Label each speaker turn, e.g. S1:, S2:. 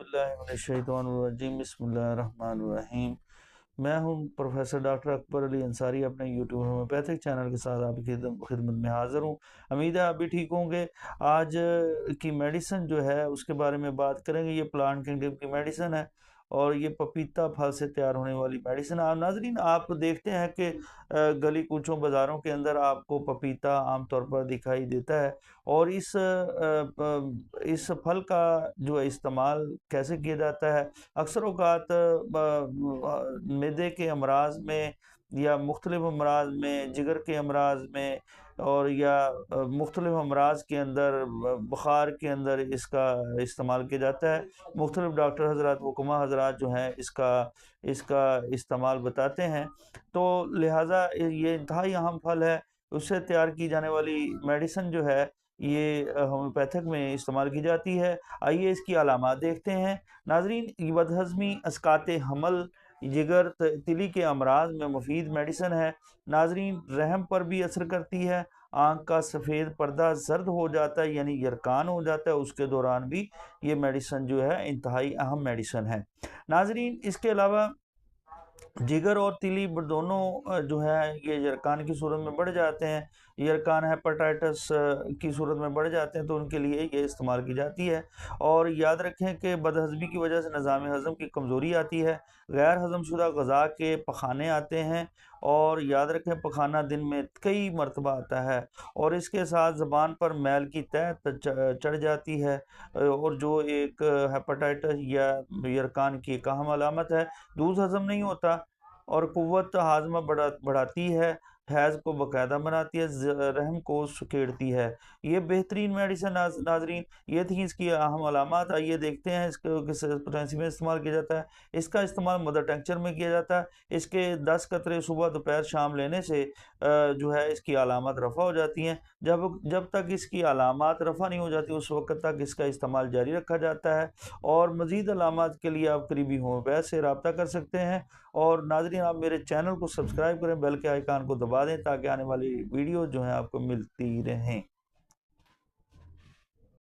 S1: باللہ من الشیطان الرجیم بسم اللہ الرحمن الرحیم۔ میں ہوں پروفیسر ڈاکٹر اکبر علی انصاری، اپنے یوٹیوب ہومیوپیتھک چینل کے ساتھ آپ کی خدمت میں حاضر ہوں۔ امید ہے آپ بھی ٹھیک ہوں گے۔ آج کی میڈیسن جو ہے اس کے بارے میں بات کریں گے۔ یہ پلانٹ کنگڈم کی میڈیسن ہے اور یہ پپیتا پھل سے تیار ہونے والی میڈیسن ہے۔ ناظرین، آپ دیکھتے ہیں کہ گلی کوچوں بازاروں کے اندر آپ کو پپیتا عام طور پر دکھائی دیتا ہے، اور اس پھل کا جو استعمال کیسے کیا جاتا ہے، اکثر اوقات معدے کے امراض میں یا مختلف امراض میں، جگر کے امراض میں، اور یا مختلف امراض کے اندر، بخار کے اندر اس کا استعمال کیا جاتا ہے۔ مختلف ڈاکٹر حضرات، حکمہ حضرات جو ہیں اس کا استعمال بتاتے ہیں، تو لہٰذا یہ انتہائی اہم پھل ہے۔ اس سے تیار کی جانے والی میڈیسن جو ہے یہ ہومیوپیتھک میں استعمال کی جاتی ہے۔ آئیے اس کی علامات دیکھتے ہیں۔ ناظرین، بدہضمی، اسقاط حمل، جگر، تلی کے امراض میں مفید میڈیسن ہے۔ ناظرین، رحم پر بھی اثر کرتی ہے۔ آنکھ کا سفید پردہ زرد ہو جاتا ہے، یعنی یرکان ہو جاتا ہے، اس کے دوران بھی یہ میڈیسن جو ہے انتہائی اہم میڈیسن ہے۔ ناظرین، اس کے علاوہ جگر اور تلی دونوں جو ہے یہ یرکان کی صورت میں بڑھ جاتے ہیں۔ یرکان ہیپاٹائٹس کی صورت میں بڑھ جاتے ہیں تو ان کے لیے یہ استعمال کی جاتی ہے۔ اور یاد رکھیں کہ بدہضمی کی وجہ سے نظام ہضم کی کمزوری آتی ہے، غیر ہضم شدہ غذا کے پخانے آتے ہیں، اور یاد رکھیں پخانہ دن میں کئی مرتبہ آتا ہے، اور اس کے ساتھ زبان پر میل کی تہ چڑھ جاتی ہے، اور جو ایک ہیپاٹائٹس یا یرکان کی ایک اہم علامت ہے۔ دودھ ہضم نہیں ہوتا اور قوت ہاضمہ بڑھاتی ہے، حیض کو باقاعدہ بناتی ہے، رحم کو سکیڑتی ہے۔ یہ بہترین میڈیسن ناظرین، یہ تھی اس کی اہم علامات۔ آئیے دیکھتے ہیں اس کو کس پوٹینسی میں استعمال کیا جاتا ہے۔ اس کا استعمال مدر ٹنکچر میں کیا جاتا ہے۔ اس کے 10 قطرے صبح، دوپہر، شام لینے سے جو ہے اس کی علامات رفع ہو جاتی ہیں۔ جب تک اس کی علامات رفع نہیں ہو جاتی اس وقت تک اس کا استعمال جاری رکھا جاتا ہے، اور مزید علامات کے لیے آپ قریبی ہومیوپیتھ سے رابطہ کر سکتے ہیں۔ اور ناظرین، آپ میرے چینل کو سبسکرائب کریں، بیل کے آئیکن کو دبا دیں تاکہ آنے والی ویڈیو جو ہیں آپ کو ملتی رہیں۔